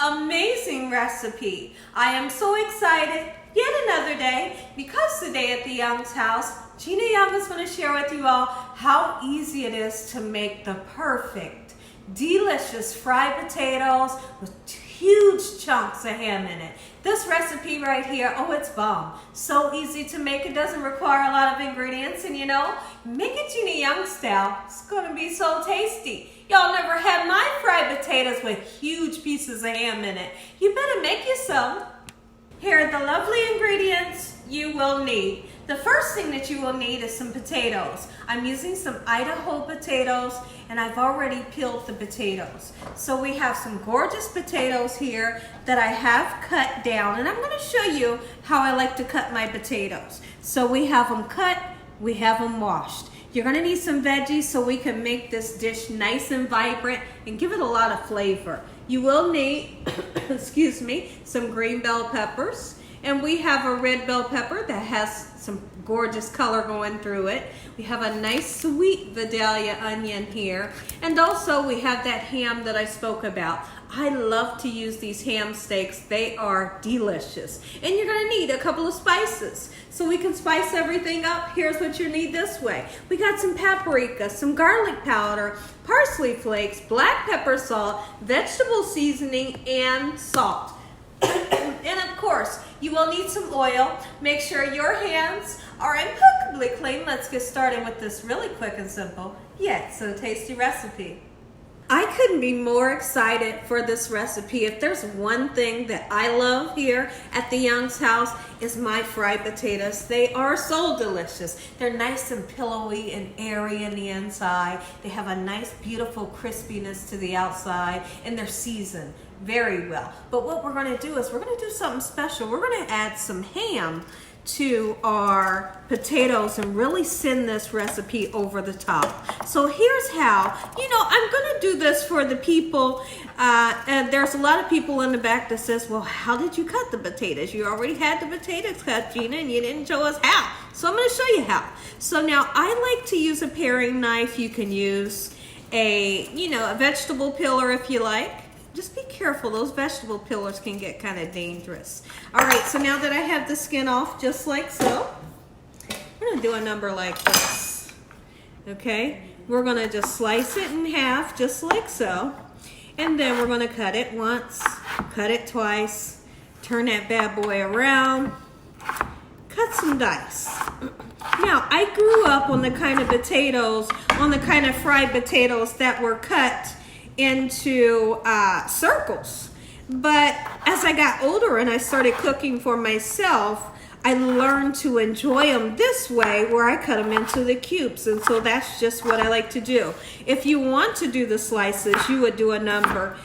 amazing recipe. I am so excited yet another day because today at the Young's house, Gina Young is going to share with you all how easy it is to make the perfect, delicious fried potatoes with huge chunks of ham in it. This recipe right here, oh, it's bomb. So easy to make. It doesn't require a lot of ingredients, and you know, make it Gina Young style. It's going to be so tasty. Y'all never had my fried potatoes with huge pieces of ham in it. You better make you some. Here are the lovely ingredients you will need. The first thing that you will need is some potatoes. I'm using some Idaho potatoes, and I've already peeled the potatoes. So we have some gorgeous potatoes here that I have cut down, and I'm going to show you how I like to cut my potatoes. So we have them cut, we have them washed. You're going to need some veggies so we can make this dish nice and vibrant and give it a lot of flavor. You will need, excuse me, some green bell peppers. And we have a red bell pepper that has some gorgeous color going through it. We have a nice sweet Vidalia onion here. And also we have that ham that I spoke about. I love to use these ham steaks. They are delicious. And you're gonna need a couple of spices. So we can spice everything up. Here's what you need this way. We got some paprika, some garlic powder, parsley flakes, black pepper salt, vegetable seasoning, and salt. And of course, you will need some oil. Make sure your hands are impeccably clean. Let's get started with this really quick and simple, yet so tasty recipe. I couldn't be more excited for this recipe. If there's one thing that I love here at the Young's house, is my fried potatoes. They are so delicious. They're nice and pillowy and airy in the inside. They have a nice, beautiful crispiness to the outside, and they're seasoned very well. But what we're going to do is we're going to do something special. We're going to add some ham to our potatoes and really send this recipe over the top. So here's how. You know, I'm going to do this for the people, and there's a lot of people in the back that says, well, how did you cut the potatoes? You already had the potatoes cut, Gina, and you didn't show us how. So I'm going to show you how. So now I like to use a paring knife. You can use a vegetable peeler if you like. Just be careful, those vegetable peelers can get kind of dangerous. All right, so now that I have the skin off, just like so, we're gonna do a number like this, okay? We're gonna just slice it in half, just like so, and then we're gonna cut it once, cut it twice, turn that bad boy around, cut some dice. Now, I grew up on the kind of potatoes, on the kind of fried potatoes that were cut into circles. But as I got older and I started cooking for myself, I learned to enjoy them this way, where I cut them into the cubes. And so that's just what I like to do. If you want to do the slices, you would do a number,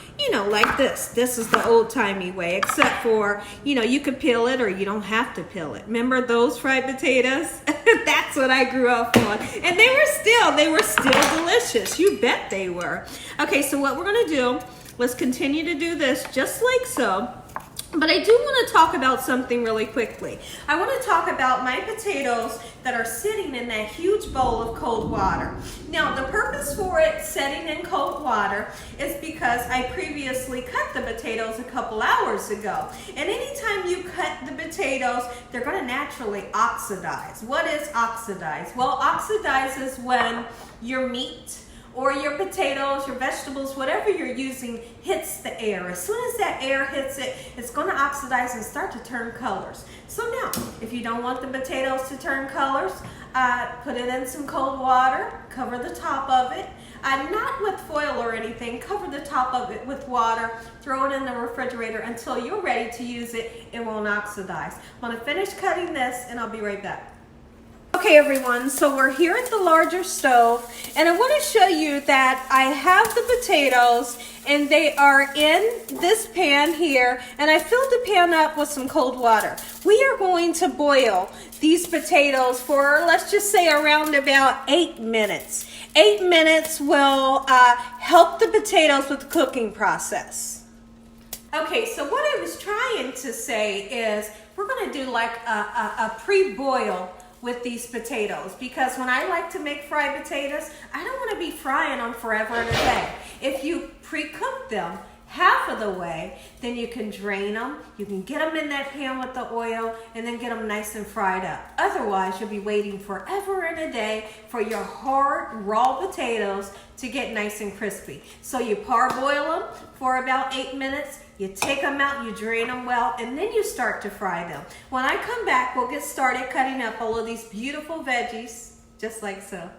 like this. This is the old-timey way, except for, you could peel it or you don't have to peel it. Remember those fried potatoes? That's what I grew up on. And they were still delicious. You bet they were. Okay, so what we're gonna do, let's continue to do this just like so. But I do want to talk about something really quickly. I want to talk about my potatoes that are sitting in that huge bowl of cold water. Now, the purpose for it sitting in cold water is because I previously cut the potatoes a couple hours ago. And anytime you cut the potatoes, they're going to naturally oxidize. What is oxidize? Well, oxidize is when your meat or your potatoes, your vegetables, whatever you're using, hits the air. As soon as that air hits it, it's going to oxidize and start to turn colors. So now, if you don't want the potatoes to turn colors, put it in some cold water, cover the top of it, not with foil or anything, cover the top of it with water, throw it in the refrigerator until you're ready to use it. It won't oxidize. I'm going to finish cutting this and I'll be right back. Okay everyone, so we're here at the larger stove, and I want to show you that I have the potatoes and they are in this pan here, and I filled the pan up with some cold water. We are going to boil these potatoes for, let's just say, around about 8 minutes. 8 minutes will help the potatoes with the cooking process. Okay, so what I was trying to say is we're going to do like a pre-boil with these potatoes, because when I like to make fried potatoes, I don't want to be frying them forever and a day. If you pre-cook them, half of the way, then you can drain them. You can get them in that pan with the oil and then get them nice and fried up. Otherwise, you'll be waiting forever and a day for your hard, raw potatoes to get nice and crispy. So you parboil them for about 8 minutes. You take them out, you drain them well, and then you start to fry them. When I come back, we'll get started cutting up all of these beautiful veggies, just like so.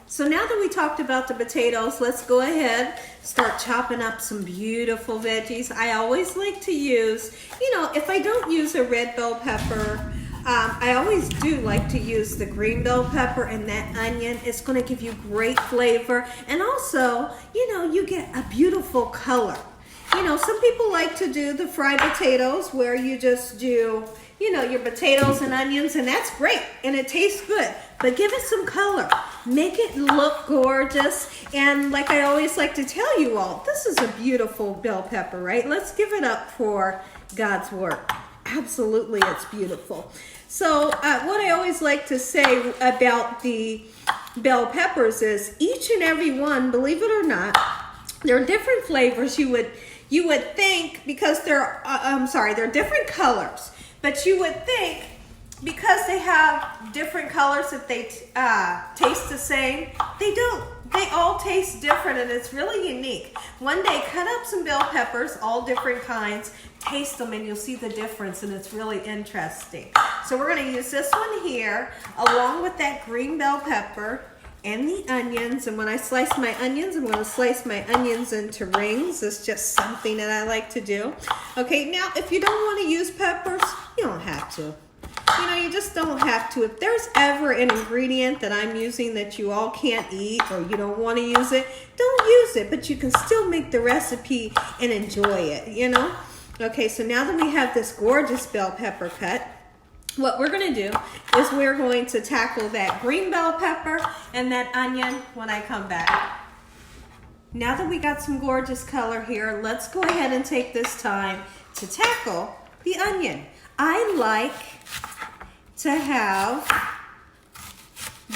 So now that we talked about the potatoes, let's go ahead, start chopping up some beautiful veggies. I always like to use, if I don't use a red bell pepper, I always do like to use the green bell pepper and that onion. It's going to give you great flavor. And also, you get a beautiful color. Some people like to do the fried potatoes where you just do, your potatoes and onions, and that's great, and it tastes good. But give it some color. Make it look gorgeous. And like I always like to tell you all, this is a beautiful bell pepper, right? Let's give it up for God's work. Absolutely, it's beautiful. So what I always like to say about the bell peppers is each and every one, believe it or not, they're different flavors. You would think because they're different colors, but you would think because they have different colors that they taste the same. They don't. They all taste different, and it's really unique. One day, cut up some bell peppers, all different kinds, taste them, and you'll see the difference, and it's really interesting. So we're going to use this one here, along with that green bell pepper and the onions. And when I slice my onions, I'm going to slice my onions into rings. It's just something that I like to do. Okay, now if you don't want to use peppers, you don't have to. You just don't have to. If there's ever an ingredient that I'm using that you all can't eat or you don't want to use it, don't use it, but you can still make the recipe and enjoy it, Okay, so now that we have this gorgeous bell pepper cut, what we're going to do is we're going to tackle that green bell pepper and that onion when I come back. Now that we got some gorgeous color here, let's go ahead and take this time to tackle the onion. I like to have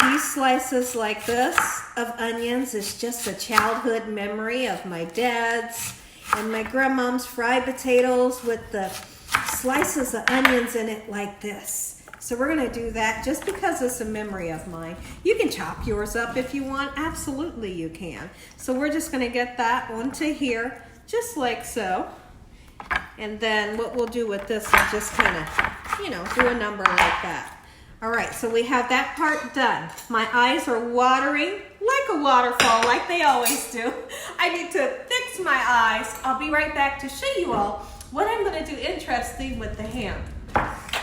these slices like this of onions. It's just a childhood memory of my dad's and my grandmom's fried potatoes with the slices of onions in it like this. So we're going to do that just because it's a memory of mine. You can chop yours up if you want. Absolutely you can. So we're just going to get that onto here just like so. And then what we'll do with this is just kind of, do a number like that. All right, so we have that part done. My eyes are watering like a waterfall, like they always do. I need to fix my eyes. I'll be right back to show you all what I'm going to do interesting with the ham.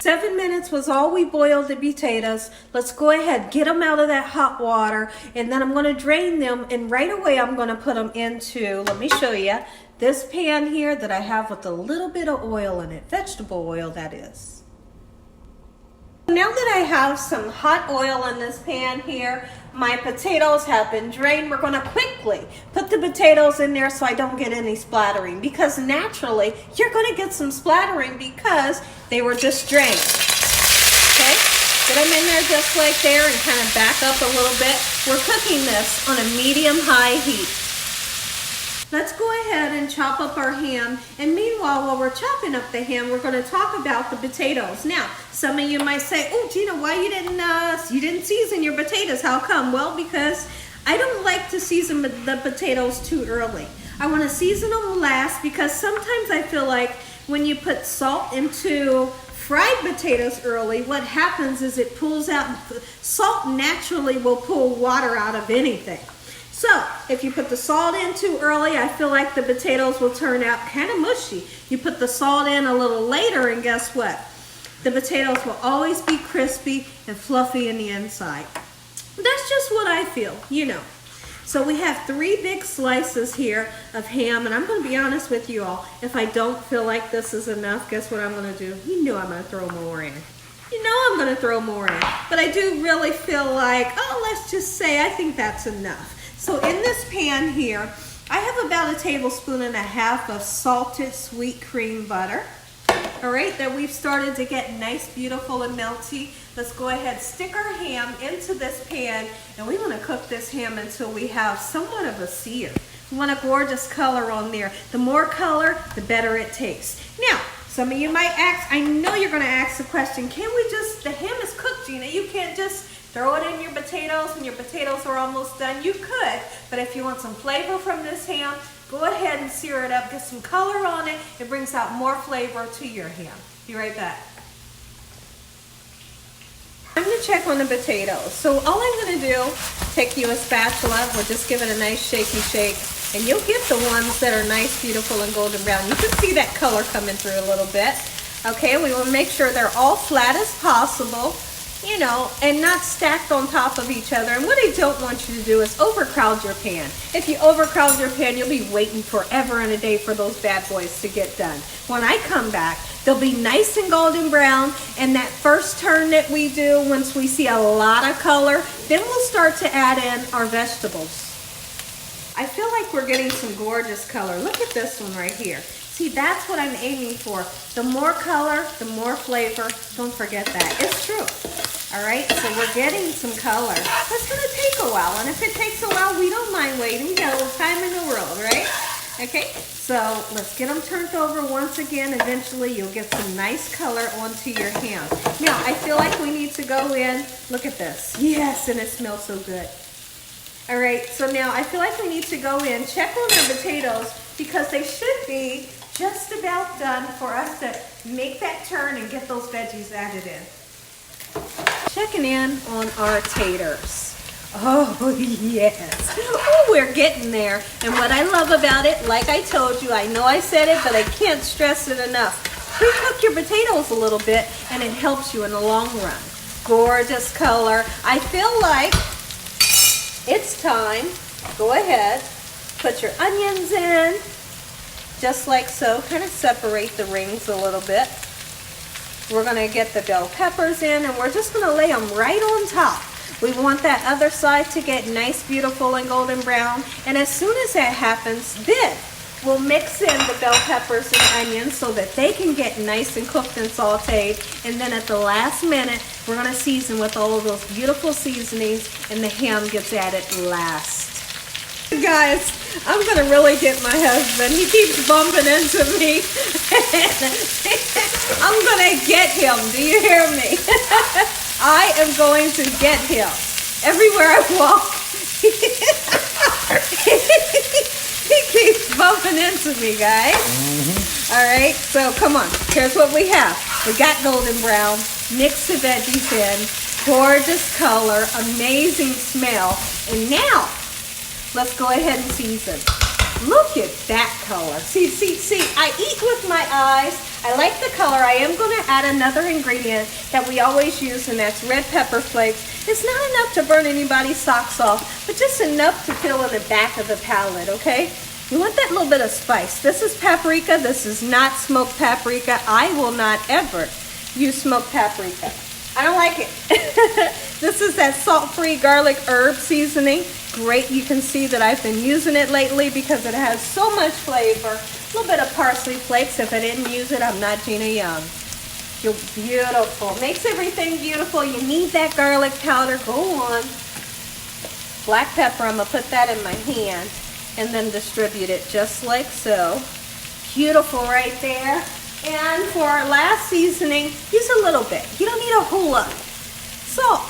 7 minutes was all we boiled the potatoes. Let's go ahead, get them out of that hot water, and then I'm going to drain them, and right away I'm going to put them into, let me show you, this pan here that I have with a little bit of oil in it, vegetable oil that is. Now that I have some hot oil in this pan here, my potatoes have been drained. We're going to quickly put the potatoes in there so I don't get any splattering, because naturally you're going to get some splattering because they were just drained. Okay, get them in there just like there and kind of back up a little bit. We're cooking this on a medium-high heat. Let's go ahead and chop up our ham. And meanwhile, while we're chopping up the ham, we're going to talk about the potatoes. Now, some of you might say, "Oh, Gina, why you didn't season your potatoes? How come?" Well, because I don't like to season the potatoes too early. I want to season them last because sometimes I feel like when you put salt into fried potatoes early, what happens is it pulls out, salt naturally will pull water out of anything. So if you put the salt in too early, I feel like the potatoes will turn out kind of mushy. You put the salt in a little later and guess what? The potatoes will always be crispy and fluffy in the inside. That's just what I feel, So we have 3 big slices here of ham, and I'm going to be honest with you all. If I don't feel like this is enough, guess what I'm going to do? I'm going to throw more in. I'm going to throw more in. But I do really feel like, let's just say I think that's enough. So in this pan here, I have about 1.5 tablespoons of salted sweet cream butter. All right, that we've started to get nice, beautiful, and melty. Let's go ahead, stick our ham into this pan, and we want to cook this ham until we have somewhat of a sear. You want a gorgeous color on there. The more color, the better it tastes. Now, some of you might ask, I know you're gonna ask the question, can we just, the ham is cooked, Gina. You can't just throw it in your potatoes when your potatoes are almost done. You could, but if you want some flavor from this ham, go ahead and sear it up, get some color on it. It brings out more flavor to your ham. Be right back. I'm gonna check on the potatoes. So all I'm gonna do, take you a spatula, we'll just give it a nice shaky shake, and you'll get the ones that are nice, beautiful, and golden brown. You can see that color coming through a little bit. Okay, we will make sure they're all flat as possible, you know, and not stacked on top of each other. And what I don't want you to do is overcrowd your pan. If you overcrowd your pan, you'll be waiting forever and a day for those bad boys to get done. When I come back, they'll be nice and golden brown, and that first turn that we do, once we see a lot of color, then we'll start to add in our vegetables. I feel like we're getting some gorgeous color. Look at this one right here. See, that's what I'm aiming for. The more color, the more flavor. Don't forget that. It's true. All right, so we're getting some color. It's gonna take a while, and if it takes a while, we don't mind waiting. We got all the time in the world, right? Okay, so let's get them turned over once again. Eventually, you'll get some nice color onto your ham. Now, I feel like we need to go in. Look at this. Yes, and it smells so good. All right, so now I feel like we need to go in, check on our potatoes, because they should be just about done for us to make that turn and get those veggies added in. Checking in on our taters. Oh, yes. Oh, we're getting there. And what I love about it, like I told you, I know I said it, but I can't stress it enough. Pre-cook your potatoes a little bit, and it helps you in the long run. Gorgeous color. I feel like it's time. Go ahead. Put your onions in, just like so. Kind of separate the rings a little bit. We're going to get the bell peppers in, and we're just going to lay them right on top. We want that other side to get nice, beautiful, and golden brown. And as soon as that happens, then we'll mix in the bell peppers and onions so that they can get nice and cooked and sauteed. And then at the last minute, we're going to season with all of those beautiful seasonings, and the ham gets added last. Guys, I'm going to really get my husband. He keeps bumping into me. I'm going to get him. Do you hear me? I am going to get him. Everywhere I walk, he keeps bumping into me, guys. All right, so come on. Here's what we have. We got golden brown. Mix the veggies in. Gorgeous color. Amazing smell. And now, let's go ahead and season. Look at that color. See, I eat with my eyes. I like the color. I am going to add another ingredient that we always use, and that's red pepper flakes. It's not enough to burn anybody's socks off, but just enough to fill in the back of the palate, okay? You want that little bit of spice. This is paprika. This is not smoked paprika. I will not ever use smoked paprika. I don't like it. This is that salt-free garlic herb seasoning. Great. You can see that I've been using it lately because it has so much flavor. A little bit of parsley flakes. If I didn't use it, I'm not Gina Young. You're beautiful. Makes everything beautiful. You need that garlic powder. Go on. Black pepper. I'm going to put that in my hand and then distribute it just like so. Beautiful right there. And for our last seasoning, use a little bit. You don't need a whole lot. Salt.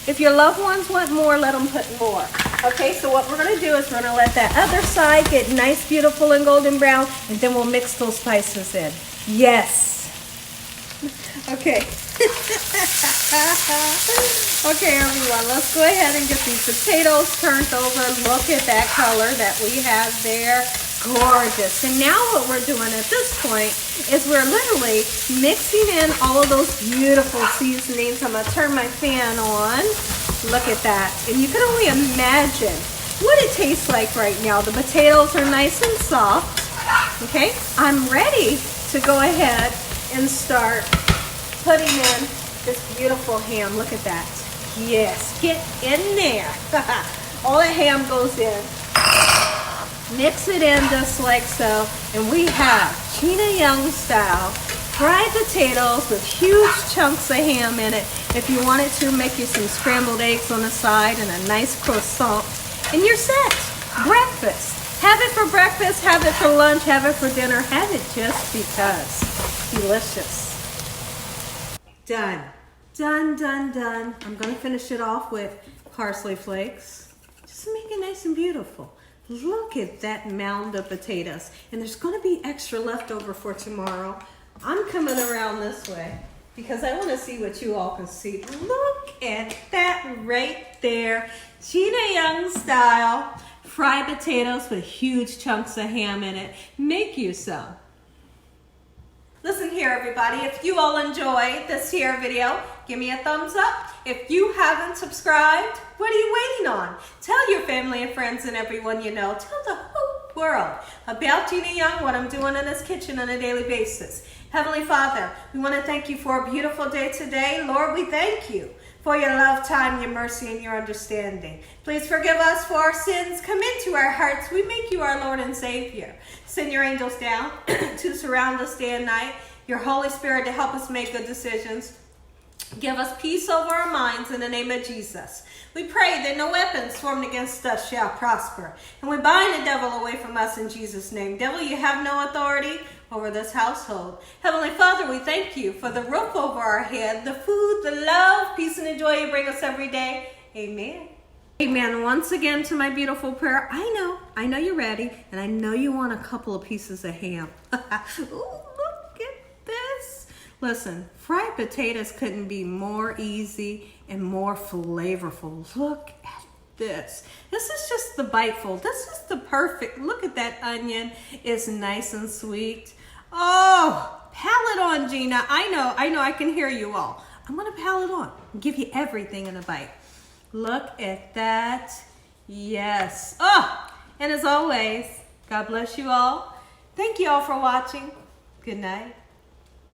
If your loved ones want more, let them put more. Okay, so what we're going to do is we're going to let that other side get nice, beautiful, and golden brown, and then we'll mix those spices in. Yes. Okay. Okay, everyone, let's go ahead and get these potatoes turned over. Look at that color that we have there. Gorgeous. And now what we're doing at this point is we're literally mixing in all of those beautiful seasonings. I'm going to turn my fan on. Look at that. And you can only imagine what it tastes like right now. The potatoes are nice and soft. Okay, I'm ready to go ahead and start putting in this beautiful ham. Look at that. Yes, get in there. All the ham goes in. Mix it in just like so, and we have Gina Young style fried potatoes with huge chunks of ham in it. If you wanted to, make you some scrambled eggs on the side and a nice croissant, and you're set. Breakfast. Have it for breakfast, have it for lunch, have it for dinner, have it just because. Delicious. Done. Done, done, done. I'm gonna finish it off with parsley flakes. Just make it nice and beautiful. Look at that mound of potatoes. And there's gonna be extra left over for tomorrow. I'm coming around this way because I wanna see what you all can see. Look at that right there. Gina Young style fried potatoes with huge chunks of ham in it. Make you some. Listen here, everybody. If you all enjoyed this here video, give me a thumbs up. If you haven't subscribed, what are you waiting on? Tell your family and friends and everyone you know. Tell the whole world about Gina Young, what I'm doing in this kitchen on a daily basis. Heavenly Father, we want to thank you for a beautiful day today. Lord, we thank you for your love, time, your mercy, and your understanding. Please forgive us for our sins. Come into our hearts. We make you our Lord and Savior. Send your angels down to surround us day and night. Your Holy Spirit to help us make good decisions. Give us peace over our minds in the name of Jesus. We pray that no weapons formed against us shall prosper. And we bind the devil away from us in Jesus' name. Devil, you have no authority over this household. Heavenly Father, we thank you for the roof over our head, the food, the love, peace, and the joy you bring us every day. Amen. Amen. Once again to my beautiful prayer. I know you're ready, and I know you want a couple of pieces of ham. Ooh, look at this. Listen, fried potatoes couldn't be more easy and more flavorful. Look at this. This is just the biteful. This is the perfect. Look at that onion. It's nice and sweet. Oh, pile it on, Gina. I know, I can hear you all. I'm gonna pile it on and give you everything in a bite. Look at that. Yes. Oh, and as always, God bless you all. Thank you all for watching. Good night.